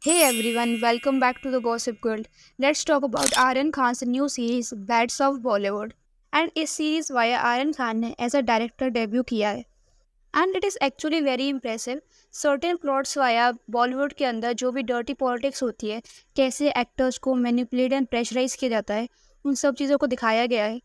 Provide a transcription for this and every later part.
Hey everyone, welcome back to the Gossip World. Let's talk about Aryan Khan's new series Bats of Bollywood. And इस series via Aryan Khan ने as a director debut किया है and it is actually very impressive. Certain plots via Bollywood के अंदर जो भी dirty politics होती है, कैसे एक्टर्स को मैनिपुलेट एंड प्रेशराइज किया जाता है, उन सब चीज़ों को दिखाया गया है.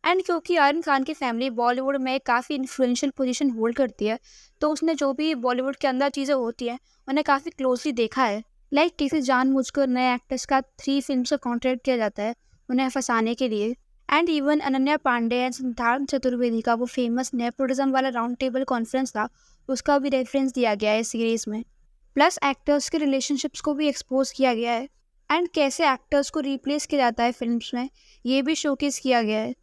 एंड क्योंकि आर्यन खान की फैमिली बॉलीवुड में काफ़ी इन्फ्लुएंशियल पोजीशन होल्ड करती है, तो उसने जो भी बॉलीवुड के अंदर चीज़ें होती हैं उन्हें काफ़ी क्लोजली देखा है. लाइक किसी जानबूझकर नए एक्टर्स का 3 फिल्म से कॉन्ट्रैक्ट किया जाता है उन्हें फंसाने के लिए. And even Ananya Pandey and Siddharth Chaturvedi का वो फेमस नेपोटिज्म वाला राउंड टेबल कॉन्फ्रेंस था, उसका भी रेफरेंस दिया गया है सीरीज में. प्लस एक्टर्स के रिलेशनशिप्स को भी एक्सपोज किया गया है एंड कैसे एक्टर्स को रिप्लेस किया जाता है फिल्म्स में, ये भी शोकेस किया गया है.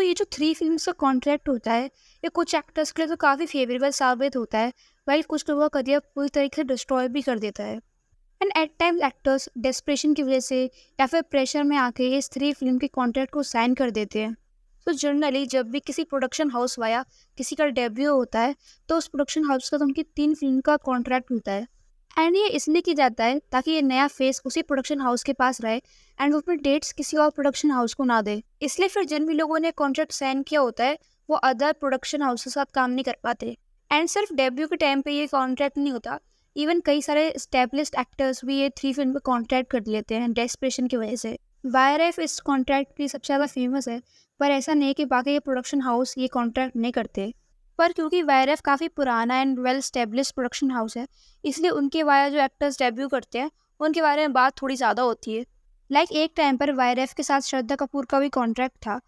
ये जो 3 फिल्म्स का कॉन्ट्रैक्ट होता है, ये कुछ एक्टर्स के लिए तो काफ़ी फेवरेबल साबित होता है, वाइल कुछ लोगों का करियर पूरी तरीके से डिस्ट्रॉय भी कर देता है. And at times actors desperation की वजह से या फिर प्रेशर में आके इस 3 फिल्म के कॉन्ट्रैक्ट को साइन कर देते हैं. जनरली जब भी किसी प्रोडक्शन हाउस वाया किसी का डेब्यू होता है, तो उस प्रोडक्शन हाउस का तो उनकी 3 फिल्म का कॉन्ट्रैक्ट होता है. एंड ये इसलिए की जाता है ताकि ये नया फेस उसी प्रोडक्शन हाउस के पास रहे एंड वो अपने डेट्स किसी और प्रोडक्शन हाउस को ना दे. इसलिए फिर जिन भी लोगों ने कॉन्ट्रैक्ट साइन किया होता है, वो अदर प्रोडक्शन हाउस के साथ काम नहीं कर पाते. एंड सिर्फ डेब्यू के टाइम पे ये कॉन्ट्रैक्ट नहीं होता, इवन कई सारे एस्टेब्लिश्ड एक्टर्स भी ये 3 फिल्म पे कॉन्ट्रैक्ट कर लेते हैं डेस्परेशन की वजह से. वायरएफ इस कॉन्ट्रैक्ट के लिए सबसे ज़्यादा फेमस है, पर ऐसा नहीं कि बाकी ये प्रोडक्शन हाउस ये कॉन्ट्रैक्ट नहीं करते. पर क्योंकि वायरएफ काफ़ी पुराना and well established production house है, इसलिए उनके वाया जो एक्टर्स डेब्यू करते हैं उनके बारे में बात थोड़ी ज़्यादा होती है. लाइक एक टाइम पर वायरएफ के साथ श्रद्धा कपूर का भी कॉन्ट्रैक्ट था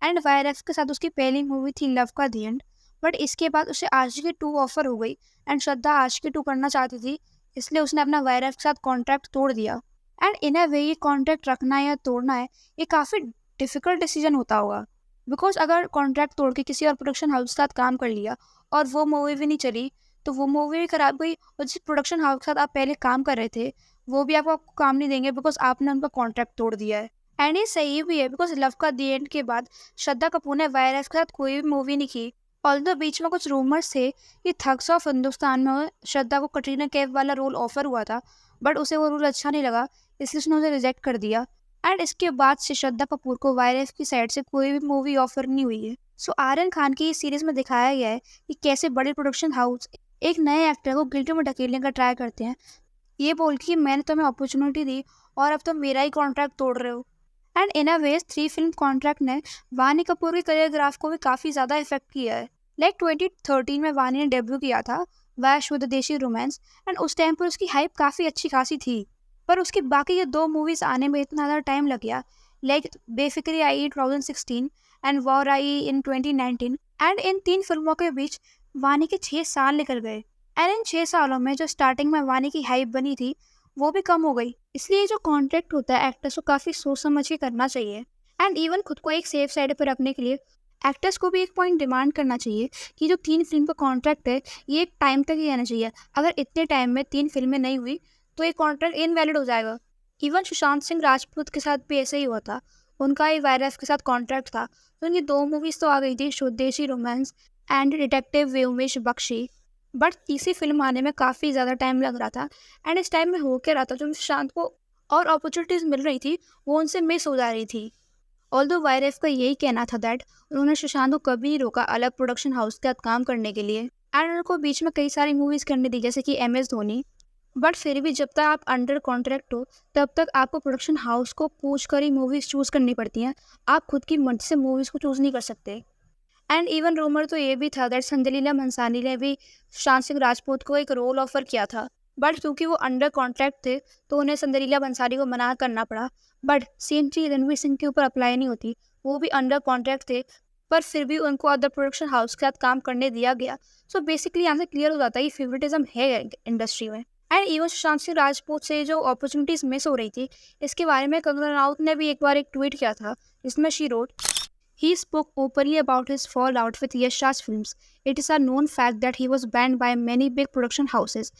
एंड वायरएफ के साथ उसकी पहली मूवी थी लव का दी एंड. बट इसके बाद उसे आशिकी 2 ऑफर हो गई एंड श्रद्धा आशिकी 2 करना चाहती थी, इसलिए उसने अपना वायरएफ के साथ कॉन्ट्रैक्ट तोड़ दिया. एंड इन अ वे ये कॉन्ट्रैक्ट रखना या तोड़ना है, ये काफ़ी डिफ़िकल्ट डिसीजन होता होगा. बिकॉज अगर कॉन्ट्रैक्ट तोड़ के किसी और प्रोडक्शन हाउस के साथ काम कर लिया और वो मूवी भी नहीं चली, तो वो मूवी भी खराब गई और जिस प्रोडक्शन हाउस के साथ आप पहले काम कर रहे थे, वो भी आपको काम नहीं देंगे बिकॉज आपने उनका कॉन्ट्रैक्ट तोड़ दिया है. एंड ये सही भी है बिकॉज लव का दी एंड के बाद श्रद्धा कपूर ने वायरस के साथ कोई भी मूवी नहीं की. ऑल्दो बीच में कुछ रूमर्स थे कि थग्स ऑफ हिंदुस्तान में श्रद्धा को कटरीना कैफ वाला रोल ऑफर हुआ था, बट उसे वो रोल अच्छा नहीं लगा, इसलिए उसने उसे रिजेक्ट कर दिया. एंड इसके बाद से श्रद्धा कपूर को वायरस की साइड से कोई भी मूवी ऑफर नहीं हुई है. आर्यन खान की इस सीरीज में दिखाया गया है कि कैसे बड़े प्रोडक्शन हाउस एक नए एक्टर को गिल्टी में ढकेलने का ट्राई करते हैं, ये बोल के कि मैंने तुम्हें अपॉर्चुनिटी दी और अब तुम मेरा ही कॉन्ट्रैक्ट तोड़ रहे हो. And in a way 3 film contract ने वानी कपूर के करियर ग्राफ को भी काफ़ी ज़्यादा इफेक्ट किया है. लाइक 2013 में वानी ने डेब्यू किया था वैश विद देशी रोमांस एंड उस टाइम पर उसकी हाइप काफ़ी अच्छी खासी थी. पर उसकी बाकी ये 2 मूवीज़ आने में इतना ज़्यादा टाइम लग गया. लाइक बेफिक्री आई इन 2016 एंड वॉर आई इन 2019. एंड इन 3 फिल्मों के बीच वानी के 6 साल निकल गए एंड इन 6 सालों में जो स्टार्टिंग में वानी की हाइप बनी थी, वो भी कम हो गई. इसलिए जो कॉन्ट्रैक्ट होता है एक्टर्स को काफ़ी सोच समझ के करना चाहिए. एंड इवन खुद को एक सेफ साइड पर रखने के लिए एक्टर्स को भी एक पॉइंट डिमांड करना चाहिए कि जो 3 फिल्म का कॉन्ट्रैक्ट है, ये एक टाइम तक ही रहना चाहिए. अगर इतने टाइम में 3 फिल्में नहीं हुई, तो ये कॉन्ट्रैक्ट इनवैलिड हो जाएगा. इवन सुशांत सिंह राजपूत के साथ भी ऐसे ही हुआ था. उनका ही वायरस के साथ कॉन्ट्रैक्ट था, तो उनकी 2 मूवीज़ तो आ गई थी, स्वदेशी romance and detective Byomkesh Bakshi. But तीसरी फिल्म आने में काफ़ी ज़्यादा टाइम लग रहा था एंड इस टाइम में हो क्या रहा था, जो सुशांत को और अपॉर्चुनिटीज़ मिल रही थी वो उनसे मिस हो जा रही थी. ऑल्दो वायरस का यही कहना था दैट उन्होंने सुशांत को कभी नहीं रोका अलग प्रोडक्शन हाउस के साथ काम करने के लिए एंड उनको बीच में कई सारी मूवीज़ करने दी जैसे कि एम एस धोनी. बट फिर भी जब तक आप अंडर कॉन्ट्रैक्ट हो, तब तक आपको प्रोडक्शन हाउस को पूछ कर ही मूवीज़ चूज़ करनी पड़ती हैं. आप खुद की मर्जी से मूवीज़ को चूज़ नहीं कर सकते. एंड इवन रूमर तो ये भी था दैट संजलीला भंसाली ने भी सुशांत सिंह राजपूत को एक रोल ऑफर किया था, बट क्योंकि वो अंडर कॉन्ट्रैक्ट थे तो उन्हें संजलीला भंसाली को मना करना पड़ा. बट सेम चीज़ रणवीर सिंह के ऊपर अप्लाई नहीं होती, वो भी अंडर कॉन्ट्रैक्ट थे, पर फिर भी उनको अदर प्रोडक्शन हाउस के साथ काम करने दिया गया. बेसिकली यहाँ से क्लियर हो जाता है कि फेवरेटिज्म है इंडस्ट्री में. एंड इवन सुशांत सिंह राजपूत से जो अपॉर्चुनिटीज़ मिस हो रही थी, इसके बारे में कंगना राउत ने भी एक बार एक ट्वीट किया था, जिसमें she wrote, he spoke openly about his fallout with Yash Raj films. It is a known fact that he was banned by many big production houses.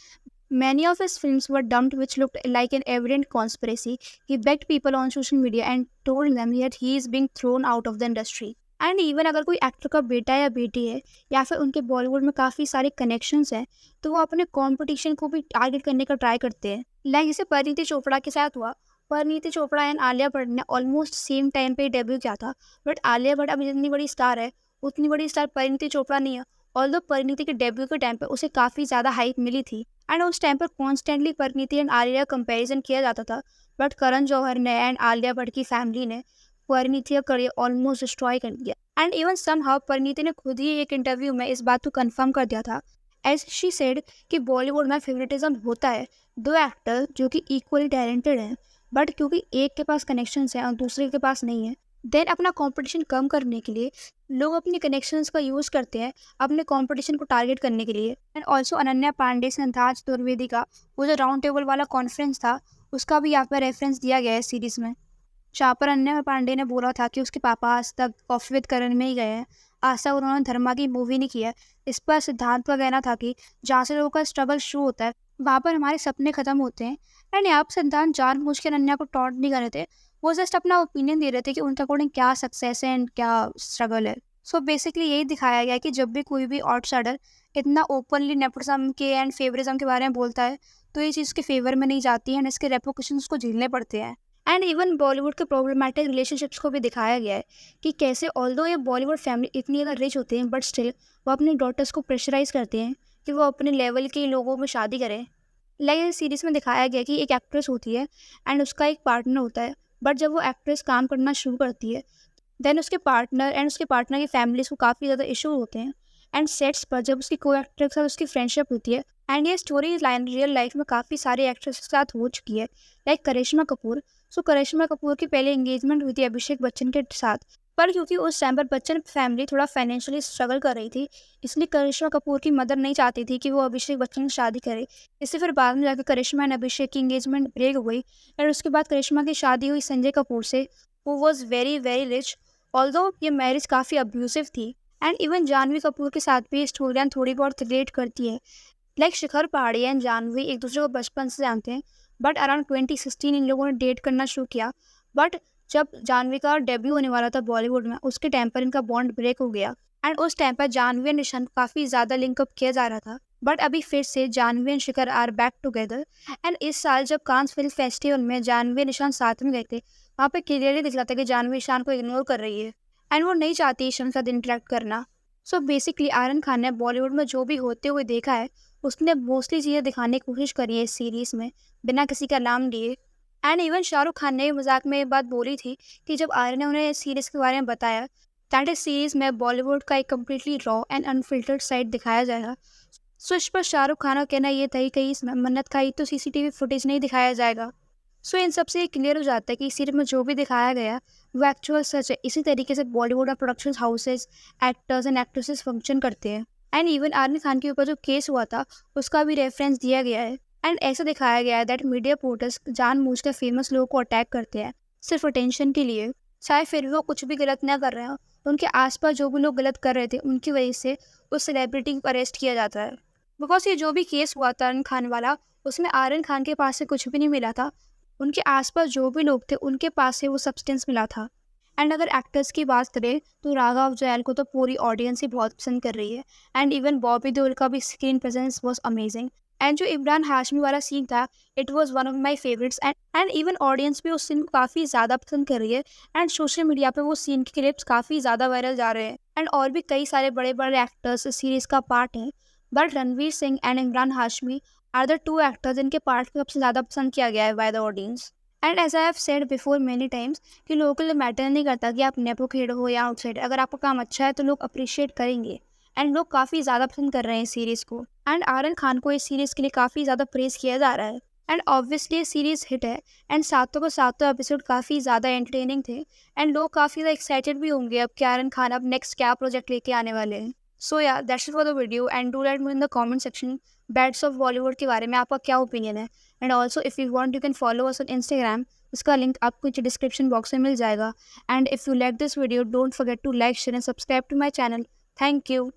Many of his films were dumped, which looked like an evident conspiracy. He begged people on social media and told them that he is being thrown out of the industry. And even अगर कोई actor का बेटा या बेटी है या फिर उनके बॉलीवुड में काफ़ी सारे कनेक्शंस हैं, तो वो अपने कंपटीशन को भी टारगेट करने का ट्राई करते हैं. लाइक जैसे परिणीति चोपड़ा के साथ हुआ। परिणीति चोपड़ा एंड आलिया भट्ट ने ऑलमोस्ट सेम टाइम पे डेब्यू किया था, बट आलिया भट्ट अभी जितनी बड़ी स्टार है उतनी बड़ी स्टार परिणीति चोपड़ा नहीं है। ऑल्दो परिणीति के डेब्यू के टाइम पे उसे काफ़ी ज़्यादा हाइप मिली थी एंड उस टाइम पर constantly Parineeti and Alia comparison किया जाता था, बट करण जौहर ने एंड आलिया भट्ट की फैमिली ने परिणीति का करियर ऑलमोस्ट डिस्ट्रॉय कर दिया। एंड इवन समहाउ परिणीति ने खुद ही एक इंटरव्यू में इस बात को कंफर्म कर दिया था, एज शी सेड कि बॉलीवुड में फेवरेटिज्म होता है, दो एक्टर जो कि इक्वली टैलेंटेड हैं, बट क्योंकि एक के पास कनेक्शंस हैं और दूसरे के पास नहीं है, देन अपना कंपटीशन कम करने के लिए लोग अपने कनेक्शंस का यूज़ करते हैं अपने कंपटीशन को टारगेट करने के लिए। एंड ऑल्सो अनन्या पांडे सिद्धार्थ चतुर्वेदी का वो जो राउंड टेबल वाला कॉन्फ्रेंस था उसका भी यहाँ पर रेफरेंस दिया गया है सीरीज़ में, जहाँ पर अनन्या पांडे ने बोला था कि उसके पापा आज तक कॉफी विद करण में ही गए हैं, आज तक उन्होंने धर्मा की मूवी नहीं की है। इस पर सिद्धांत का कहना था कि जहाँ से लोगों का स्ट्रगल शुरू होता है वहाँ पर हमारे सपने खत्म होते हैं। एंड यहाँ पर सिद्धांत जानबूझ के अनन्या को टॉन्ट नहीं कर रहे थे, वो जस्ट अपना ओपिनियन दे रहे थे कि उनके अकॉर्डिंग क्या सक्सेस है एंड क्या स्ट्रगल है। सो बेसिकली यही दिखाया गया है कि जब भी कोई भी आउटसाइडर इतना ओपनली नेपोटिज्म के एंड फेवरिज्म के बारे में बोलता है तो ये चीज़ के फेवर में नहीं जाती है एंड इसके रेपोकेशंस को झेलने पड़ते हैं। एंड इवन बॉलीवुड के प्रॉब्लमेटिक रिलेशनशिप्स को भी दिखाया गया है कि कैसे ऑल्दो ये बॉलीवुड फैमिली इतनी ज़्यादा रिच होते हैं बट स्टिल वो अपनी डॉटर्स को प्रेशराइज करते हैं कि वो अपने लेवल के लोगों में शादी करें। लाइक इस सीरीज़ में दिखाया गया कि एक एक्ट्रेस होती है एंड उसका एक पार्टनर होता है, बट जब वो एक्ट्रेस काम करना शुरू करती है देन उसके पार्टनर की फैमिलीज को काफ़ी ज़्यादा इशू होते हैं। एंड सेट्स पर जब उसकी को एक्टर के साथ उसकी फ्रेंडशिप होती है, एंड ये स्टोरी लाइन रियल लाइफ में काफ़ी सारे एक्ट्रेस के साथ हो चुकी है, लाइक करिश्मा कपूर। सो करिश्मा कपूर की पहले एंगेजमेंट हुई थी अभिषेक बच्चन के साथ, पर क्योंकि उस टाइम पर बच्चन फैमिली थोड़ा फाइनेंशियली स्ट्रगल कर रही थी, इसलिए करिश्मा कपूर की मदर नहीं चाहती थी कि वो अभिषेक बच्चन से शादी करे। इससे फिर बाद में जाकर करिश्मा एंड अभिषेक की एंगेजमेंट ब्रेक हो गई और उसके बाद करिश्मा की शादी हुई संजय कपूर से, वो was very very rich. Although ये मैरिज काफ़ी अब्यूसिव थी। एंड इवन जानवी कपूर के साथ भी स्टोरी थोड़ी बहुत रिलेट करती है। लाइक शिखर पहाड़ी एंड जानवी एक दूसरे को बचपन से जानते हैं, बट अराउंड 2016 इन लोगों ने डेट करना शुरू किया। बट जब जानवी का डेब्यू होने वाला था बॉलीवुड में उसके टाइम पर इनका बॉन्ड ब्रेक हो गया एंड उस टाइम पर जानवी एंड निशान काफ़ी ज़्यादा लिंकअप किया जा रहा था, बट अभी फिर से Janhvi and Shikhar are back together. And इस साल जब कांस फिल्म फेस्टिवल में जानवी एंड निशान साथ में गए थे, वहाँ पे क्लियरली दिख रहा था कि जानवी ईशान को इग्नोर कर रही है एंड वो नहीं चाहती ईशान के साथ इंटरेक्ट करना। सो बेसिकली आर्यन खान ने बॉलीवुड में जो भी होते हुए देखा है उसने मोस्टली चीज़ें दिखाने की कोशिश करी है इस सीरीज़ में बिना किसी का नाम लिए। एंड इवन शाहरुख खान ने मजाक में ये बात बोली थी कि जब आर्यन ने उन्हें इस सीरीज़ के बारे में बताया दैट इस सीरीज़ में बॉलीवुड का एक completely raw and unfiltered side दिखाया जाएगा। सो इस पर शाहरुख खान का कहना ये था कि कहीं इसमें मन्नत खाई तो सीसीटीवी फुटेज नहीं दिखाया जाएगा। सो इन सब से ये क्लियर हो जाता है कि इस सीरीज में जो भी दिखाया गया वो एक्चुअल सच है। इसी तरीके से बॉलीवुड और production houses actors and actresses function करते हैं। एंड इवन आर्यन खान के ऊपर जो केस हुआ था उसका भी रेफरेंस दिया गया है एंड ऐसा दिखाया गया है दैट मीडिया पोर्टल्स जानबूझकर फेमस लोगों को अटैक करते हैं सिर्फ अटेंशन के लिए, चाहे फिर भी वो कुछ भी गलत ना कर रहे हो, उनके आसपास जो भी लोग गलत कर रहे थे उनकी वजह से उस सेलिब्रिटी को अरेस्ट किया जाता है। बिकॉज ये जो भी केस हुआ था आर्यन खान वाला उसमें आर्यन खान के पास से कुछ भी नहीं मिला था, उनके आसपास जो भी लोग थे उनके पास से वो सब्सटेंस मिला था। एंड अगर एक्टर्स की बात करें तो राघव जुएल को तो पूरी ऑडियंस ही बहुत पसंद कर रही है एंड इवन बॉबी देओल का भी screen presence was amazing. And जो इमरान हाशमी वाला सीन था it was one of my favourites and even audience भी उस सीन को काफ़ी ज़्यादा पसंद कर रही है एंड सोशल मीडिया पे वो सीन के क्लिप्स काफ़ी ज़्यादा वायरल जा रहे हैं। एंड और भी कई सारे बड़े बड़े एक्टर्स इस सीरीज़ का पार्ट हैं, but Ranveer Singh and Emraan Hashmi are the two actors जिनके पार्ट को सबसे ज़्यादा पसंद किया गया है by the audience. And as I have said before many times कि लोगों के लिए मैटर नहीं करता कि आप नेपो खेड हो या आउटसाइड, अगर आपका काम अच्छा है तो लोग अप्रिशिएट करेंगे एंड लोग काफ़ी ज़्यादा पसंद कर रहे हैं इस सीरीज़ को। एंड आर्यन खान को इस सीरीज़ के लिए काफ़ी ज़्यादा प्रेज़ किया जा रहा है एंड ऑब्वियसली ये सीरीज़ हिट है एंड सातों को सातों एपिसोड काफ़ी ज़्यादा एंटरटेनिंग थे एंड लोग काफ़ी ज़्यादा एक्साइटेड भी होंगे अब कि आर्यन खान अब नेक्स्ट क्या प्रोजेक्ट लेके आने वाले हैं। So yeah that's it for the video and do let me in the comment section bads of Bollywood के बारे में आपका क्या ओपिनियन है। And also if you want you can follow us on Instagram, इसका लिंक आपको डिस्क्रिप्शन बॉक्स में मिल जाएगा। And if you like this video don't forget to like share and subscribe to my channel. Thank you.